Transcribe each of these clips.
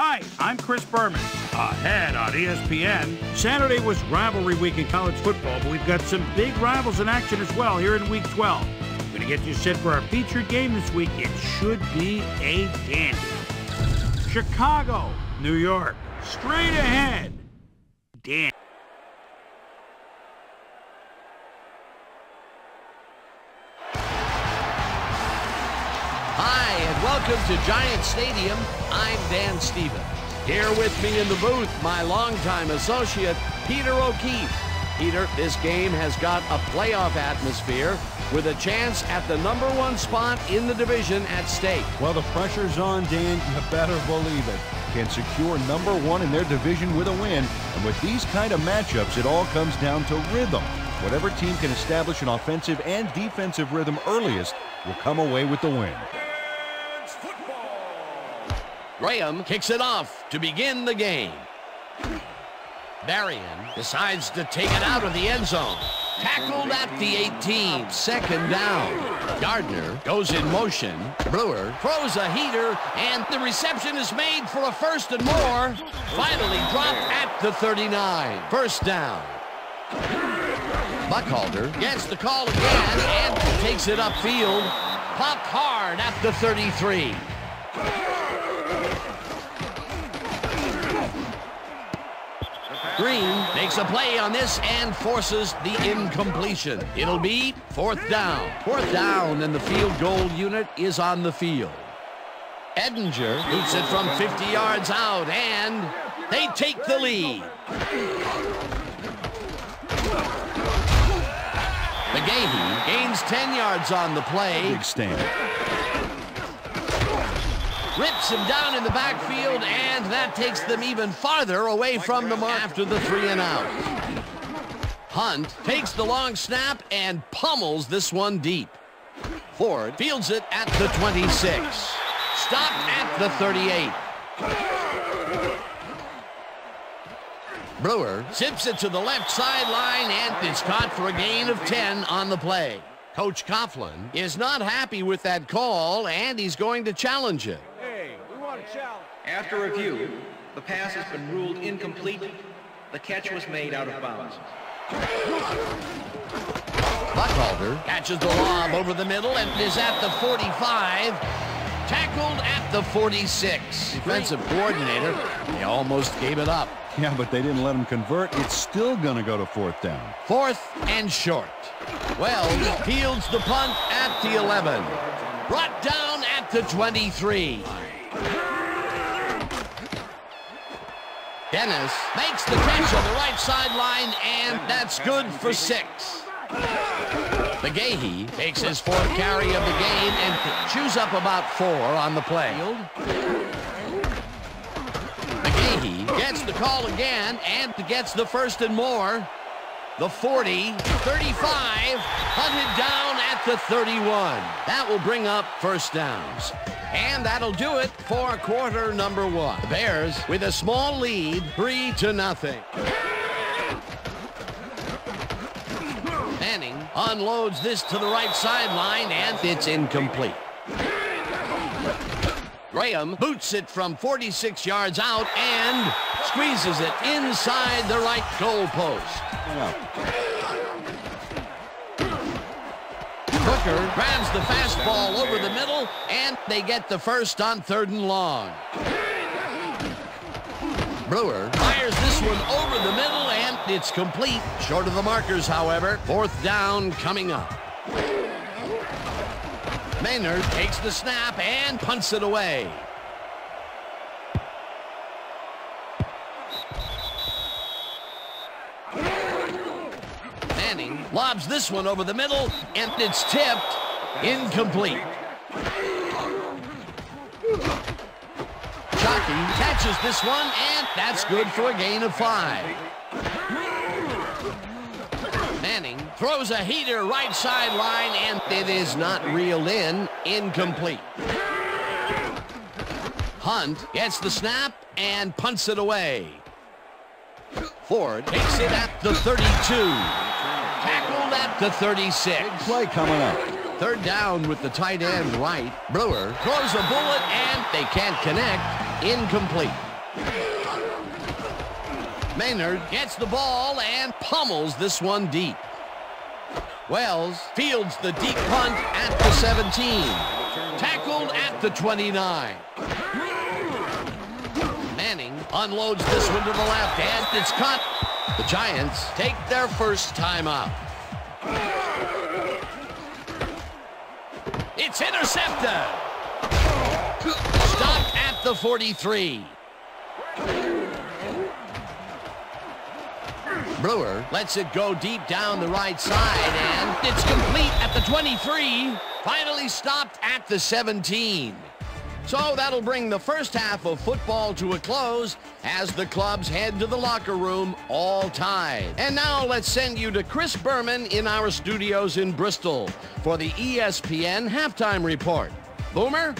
Hi, I'm Chris Berman. Ahead on ESPN, Saturday was rivalry week in college football, but we've got some big rivals in action as well here in Week 12. We're going to get you set for our featured game this week. It should be a dandy. Chicago, New York, straight ahead. Dan. Hi, and welcome to Giant Stadium. I'm Dan Stevens. Here with me in the booth, my longtime associate, Peter O'Keefe. Peter, this game has got a playoff atmosphere with a chance at the #1 spot in the division at stake. Well, the pressure's on, Dan. You better believe it. Can secure #1 in their division with a win. And with these kind of matchups, it all comes down to rhythm. Whatever team can establish an offensive and defensive rhythm earliest will come away with the win. Graham kicks it off to begin the game. Varian decides to take it out of the end zone. Tackled at the 18, second down. Gardner goes in motion. Brewer throws a heater, and the reception is made for a first and more. Finally dropped at the 39, first down. Buckhalter gets the call again and takes it upfield. Popped hard at the 33. Green makes a play on this and forces the incompletion. It'll be fourth down. Fourth down, and the field goal unit is on the field. Edinger boots it from 50 yards out, and they take the lead. McGahee gains 10 yards on the play. Big stand. Rips him down in the backfield, and that takes them even farther away from the mark after the 3 and out. Hunt takes the long snap and pummels this one deep. Ford fields it at the 26. Stopped at the 38. Brewer zips it to the left sideline, and it's caught for a gain of 10 on the play. Coach Coughlin is not happy with that call, and he's going to challenge it. After review, the pass has been ruled incomplete. The catch was made out of bounds. Buckhalter catches the lob over the middle and is at the 45. Tackled at the 46. Defensive coordinator, they almost gave it up. Yeah, but they didn't let him convert. It's still going to go to fourth down. Fourth and short. Wells fields the punt at the 11. Brought down at the 23. Dennis makes the catch on the right sideline, and that's good for 6. McGahee takes his 4th carry of the game and chews up about 4 on the play. McGahee gets the call again and gets the first and more. The 40, 35, hunted down at the 31. That will bring up first downs. And that'll do it for quarter #1. The Bears with a small lead, 3-0. Manning unloads this to the right sideline, and it's incomplete. Graham boots it from 46 yards out and squeezes it inside the right goal post. Hooker grabs the fastball over the middle, and they get the first on 3rd and long. Brewer fires this one over the middle, and it's complete. Short of the markers, however. 4th down coming up. Maynard takes the snap and punts it away. Manning lobs this one over the middle, and it's tipped. Incomplete. Shockey catches this one, and that's good for a gain of 5. Manning throws a heater right sideline, and it is not reeled in. Incomplete. Hunt gets the snap and punts it away. Ford takes it at the 32. Tackled at the 36. Big play coming up. 3rd down with the tight end right. Brewer throws a bullet, and they can't connect. Incomplete. Maynard gets the ball and pummels this one deep. Wells fields the deep punt at the 17. Tackled at the 29. Manning unloads this one to the left, and it's caught. The Giants take their first timeout. It's intercepted. Stopped at the 43. Brewer lets it go deep down the right side, and it's complete at the 23. Finally stopped at the 17. So that'll bring the first half of football to a close as the clubs head to the locker room all tied. And now let's send you to Chris Berman in our studios in Bristol for the ESPN halftime report. Boomer?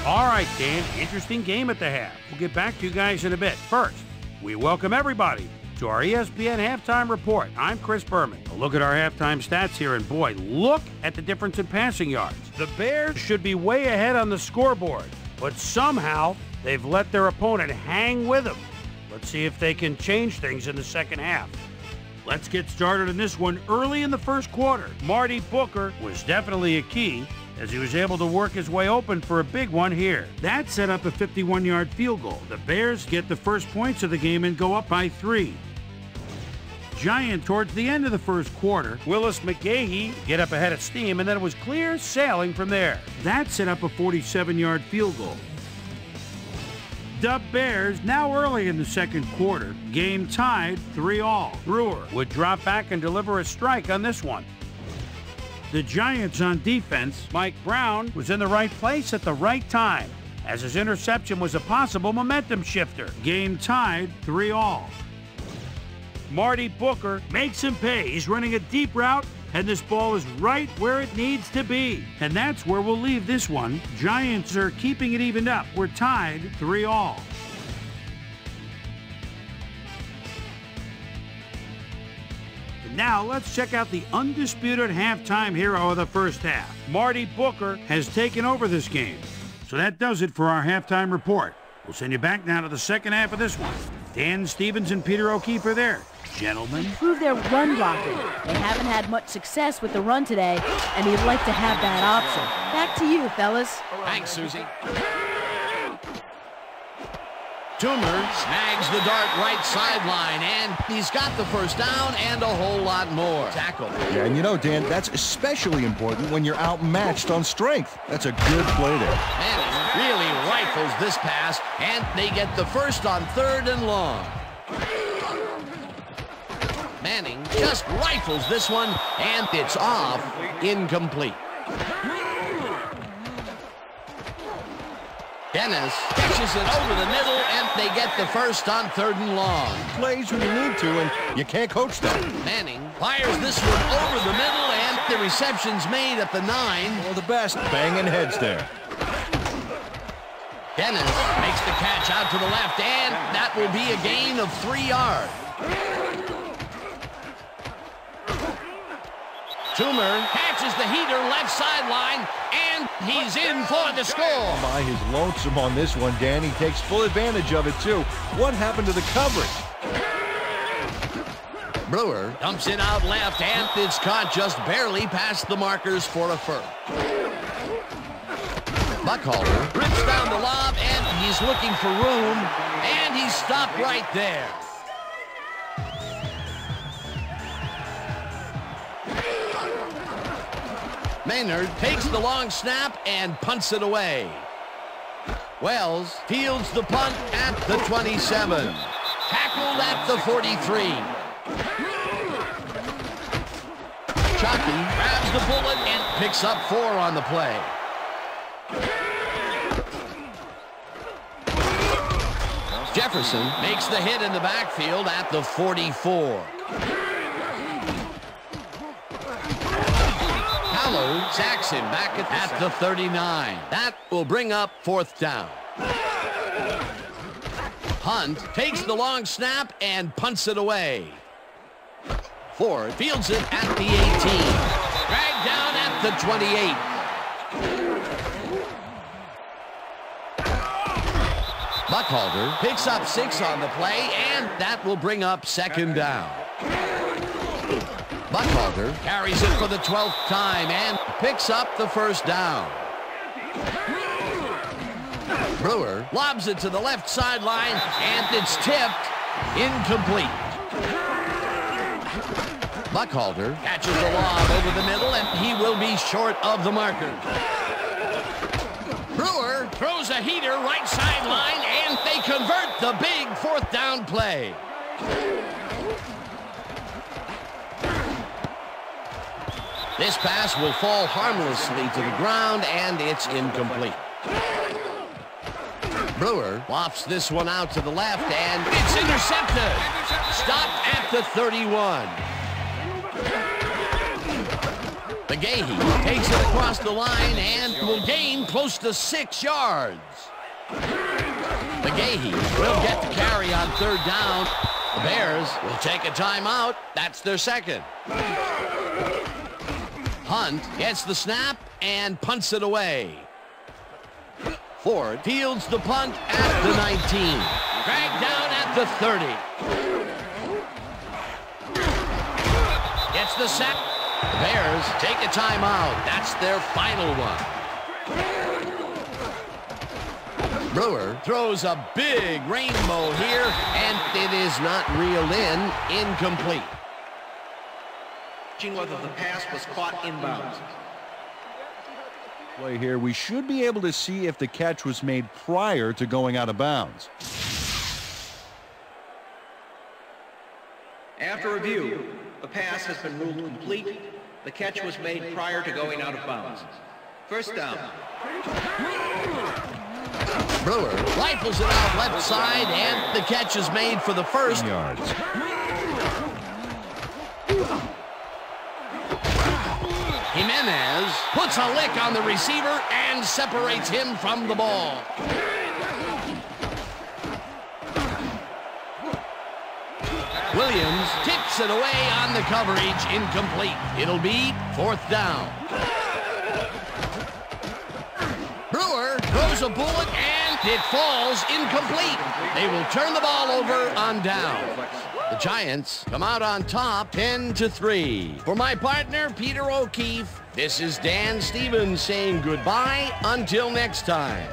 All right, Dan, interesting game at the half. We'll get back to you guys in a bit. First, we welcome everybody to our ESPN halftime report. I'm Chris Berman. A look at our halftime stats here, and boy, look at the difference in passing yards. The Bears should be way ahead on the scoreboard, but somehow they've let their opponent hang with them. Let's see if they can change things in the second half. Let's get started in this one early in the first quarter. Marty Booker was definitely a key as he was able to work his way open for a big one here. That set up a 51-yard field goal. The Bears get the first points of the game and go up by 3. Giant towards the end of the first quarter. Willis McGahee get up ahead of steam, and then it was clear sailing from there. That set up a 47-yard field goal. The Bears, now early in the second quarter, game tied 3-all. Brewer would drop back and deliver a strike on this one. The Giants on defense, Mike Brown was in the right place at the right time, as his interception was a possible momentum shifter. Game tied 3-all. Marty Booker makes him pay. He's running a deep route, and this ball is right where it needs to be. And that's where we'll leave this one. Giants are keeping it evened up. We're tied 3-all. Now let's check out the undisputed halftime hero of the first half. Marty Booker has taken over this game. So that does it for our halftime report. We'll send you back now to the second half of this one. Dan Stevens and Peter O'Keefe are there. Gentlemen. Prove their run blocking. They haven't had much success with the run today, and he'd like to have that option. Back to you, fellas. Thanks, Susie. Toomer snags the dart right sideline, and he's got the first down and a whole lot more. Tackle. Yeah, and you know, Dan, that's especially important when you're outmatched on strength. That's a good play there. Manning really rifles this pass, and they get the first on 3rd and long. Manning just rifles this one, and it's off, incomplete. Dennis catches it over the middle, and they get the first on 3rd and long. Plays when you need to, and you can't coach that. Manning fires this one over the middle, and the reception's made at the 9. Well, the best banging heads there. Dennis makes the catch out to the left, and that will be a gain of 3 yards. Toomer catches the heater left sideline, and he's in for the score. My, he's lonesome on this one, Dan. He takes full advantage of it, too. What happened to the coverage? Brewer dumps it out left, and it's caught just barely past the markers for a first. Buckhalter rips down the lob, and he's looking for room, and he's stopped right there. Maynard takes the long snap and punts it away. Wells fields the punt at the 27. Tackled at the 43. Chucky grabs the bullet and picks up 4 on the play. Jefferson makes the hit in the backfield at the 44. Sacks him back at the 39. That will bring up 4th down. Hunt takes the long snap and punts it away. Ford fields it at the 18. the 28. Buckhalter picks up 6 on the play, and that will bring up second down. Buckhalter carries it for the 12th time and picks up the first down. Brewer lobs it to the left sideline, and it's tipped. Incomplete. Buckhalter catches the lob over the middle, and he will be short of the marker. Brewer throws a heater right sideline, and they convert the big 4th down play. This pass will fall harmlessly to the ground, and it's incomplete. Brewer lofts this one out to the left, and it's intercepted. Stopped at the 31. McGahee takes it across the line and will gain close to 6 yards. McGahee will get the carry on 3rd down. The Bears will take a timeout. That's their second. Hunt gets the snap and punts it away. Ford fields the punt at the 19. Dragged down at the 30. Gets the sack. The Bears take a timeout. That's their final one. Brewer throws a big rainbow here, and it is not reeled in. Incomplete. Whether the pass was caught inbounds. Play here, we should be able to see if the catch was made prior to going out of bounds. After review, the pass has been ruled complete. The catch was made prior to going out of bounds. First down. Brewer rifles it out left side, and the catch is made for the first. Yards. Jimenez puts a lick on the receiver and separates him from the ball. Williams tips it away on the coverage. Incomplete. It'll be 4th down. Brewer throws a bullet, and it falls incomplete. They will turn the ball over on down. The Giants come out on top 10-3. For my partner, Peter O'Keefe, this is Dan Stevens saying goodbye until next time.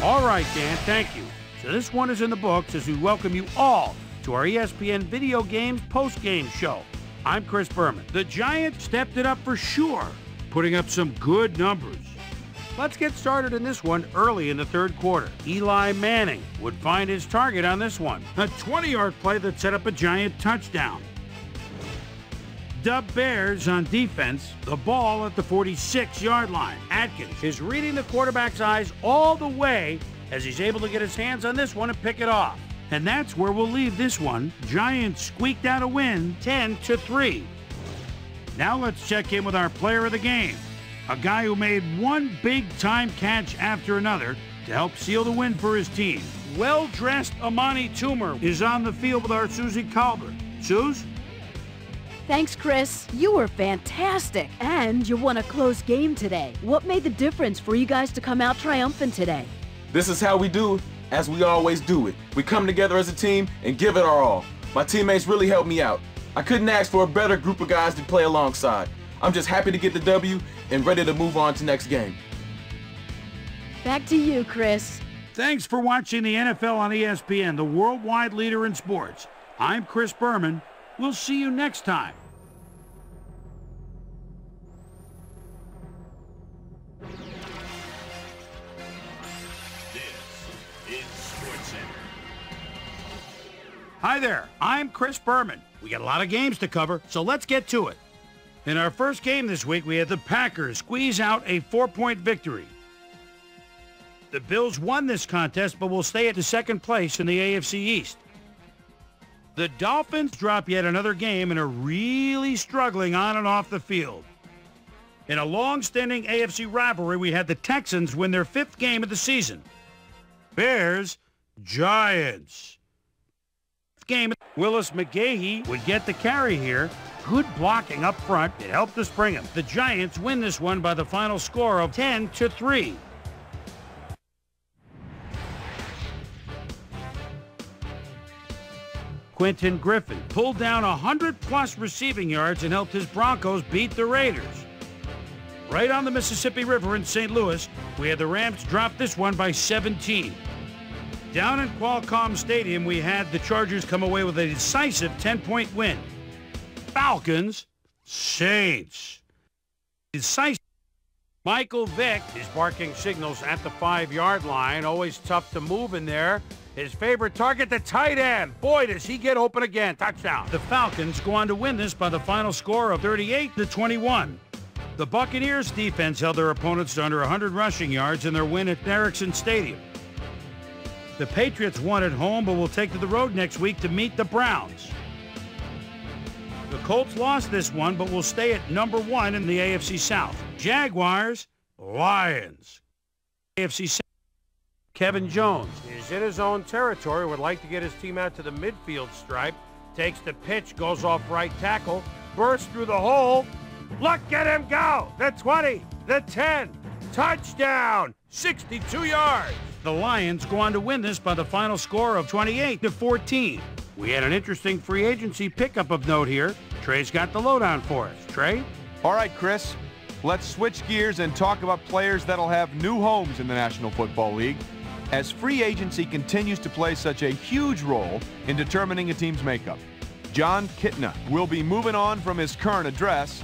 All right, Dan, thank you. So this one is in the books as we welcome you all to our ESPN Video Games post-game show. I'm Chris Berman. The Giants stepped it up for sure, putting up some good numbers. Let's get started in this one early in the 3rd quarter. Eli Manning would find his target on this one. A 20-yard play that set up a Giant touchdown. The Bears on defense, the ball at the 46-yard line. Atkins is reading the quarterback's eyes all the way as he's able to get his hands on this one and pick it off. And that's where we'll leave this one. Giants squeaked out a win, 10-3. Now let's check in with our player of the game, a guy who made one big-time catch after another to help seal the win for his team. Well-dressed Amani Toomer is on the field with our Susie Calder. Suze? Thanks, Chris. You were fantastic. And you won a close game today. What made the difference for you guys to come out triumphant today? This is how we do it, as we always do it. We come together as a team and give it our all. My teammates really helped me out. I couldn't ask for a better group of guys to play alongside. I'm just happy to get the W and ready to move on to next game. Back to you, Chris. Thanks for watching the NFL on ESPN, the worldwide leader in sports. I'm Chris Berman. We'll see you next time. Hi there, I'm Chris Berman. We got a lot of games to cover, so let's get to it. In our first game this week, we had the Packers squeeze out a 4-point victory. The Bills won this contest, but will stay at the second place in the AFC East. The Dolphins drop yet another game and are really struggling on and off the field. In a long-standing AFC rivalry, we had the Texans win their 5th game of the season. Bears, Giants. Game, Willis McGahee would get the carry here. Good blocking up front. It helped us bring him. The Giants win this one by the final score of 10-3. Quentin Griffin pulled down 100-plus receiving yards and helped his Broncos beat the Raiders. Right on the Mississippi River in St. Louis, we had the Rams drop this one by 17. Down in Qualcomm Stadium, we had the Chargers come away with a decisive 10-point win. Falcons, Saints. Decisive. Michael Vick is barking signals at the 5-yard line. Always tough to move in there. His favorite target, the tight end. Boy, does he get open again. Touchdown. The Falcons go on to win this by the final score of 38-21. The Buccaneers defense held their opponents to under 100 rushing yards in their win at Ericsson Stadium. The Patriots won at home, but will take to the road next week to meet the Browns. The Colts lost this one, but will stay at number 1 in the AFC South. Jaguars, Lions. AFC South. Kevin Jones is in his own territory, would like to get his team out to the midfield stripe. Takes the pitch, goes off right tackle, bursts through the hole. Look at him go! The 20, the 10, touchdown! 62 yards! The Lions go on to win this by the final score of 28-14. We had an interesting free agency pickup of note here. Trey's got the lowdown for us. Trey? All right, Chris. Let's switch gears and talk about players that'll have new homes in the National Football League, as free agency continues to play such a huge role in determining a team's makeup. John Kitna will be moving on from his current address,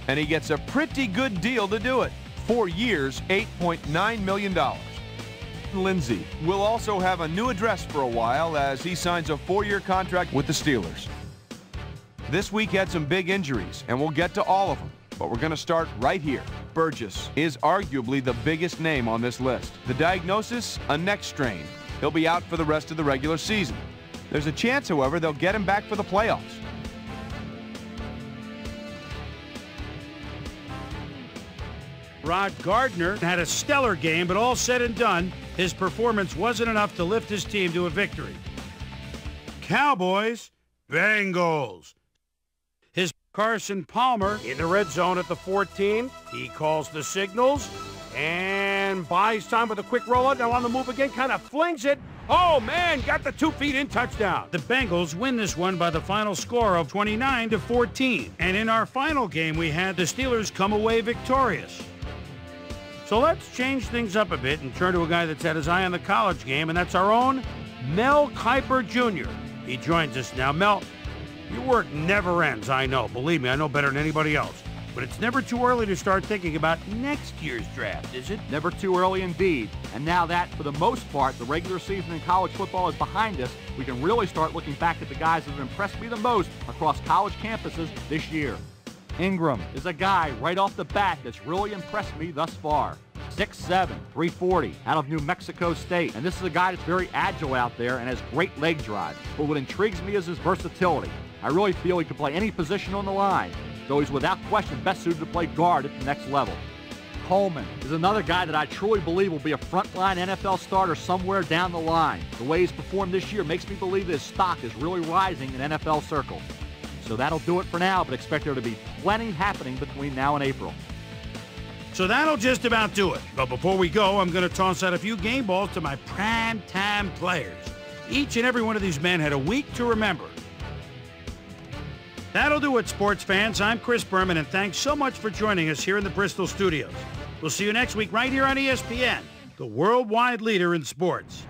and he gets a pretty good deal to do it. 4 years, $8.9 million. Lindsay will also have a new address for a while as he signs a 4-year contract with the Steelers. This week had some big injuries, and we'll get to all of them, but we're going to start right here. Burgess is arguably the biggest name on this list. The diagnosis, a neck strain. He'll be out for the rest of the regular season. There's a chance, however, they'll get him back for the playoffs. Rod Gardner had a stellar game, but all said and done, his performance wasn't enough to lift his team to a victory. Cowboys, Bengals. His Carson Palmer in the red zone at the 14. He calls the signals and buys time with a quick rollout. Now on the move again, kind of flings it. Oh, man, got the 2 feet in, touchdown. The Bengals win this one by the final score of 29-14. And in our final game, we had the Steelers come away victorious. So let's change things up a bit and turn to a guy that's had his eye on the college game, and that's our own Mel Kiper Jr. He joins us now. Mel, your work never ends, I know. Believe me, I know better than anybody else. But it's never too early to start thinking about next year's draft, is it? Never too early indeed. And now that, for the most part, the regular season in college football is behind us, we can really start looking back at the guys that have impressed me the most across college campuses this year. Ingram is a guy right off the bat that's really impressed me thus far. 6'7", 340 out of New Mexico State. And this is a guy that's very agile out there and has great leg drive. But what intrigues me is his versatility. I really feel he can play any position on the line, though he's without question best suited to play guard at the next level. Coleman is another guy that I truly believe will be a frontline NFL starter somewhere down the line. The way he's performed this year makes me believe that his stock is really rising in NFL circles. So that'll do it for now, but expect there to be plenty happening between now and April. So that'll just about do it. But before we go, I'm going to toss out a few game balls to my prime-time players. Each and every one of these men had a week to remember. That'll do it, sports fans. I'm Chris Berman, and thanks so much for joining us here in the Bristol studios. We'll see you next week right here on ESPN, the worldwide leader in sports.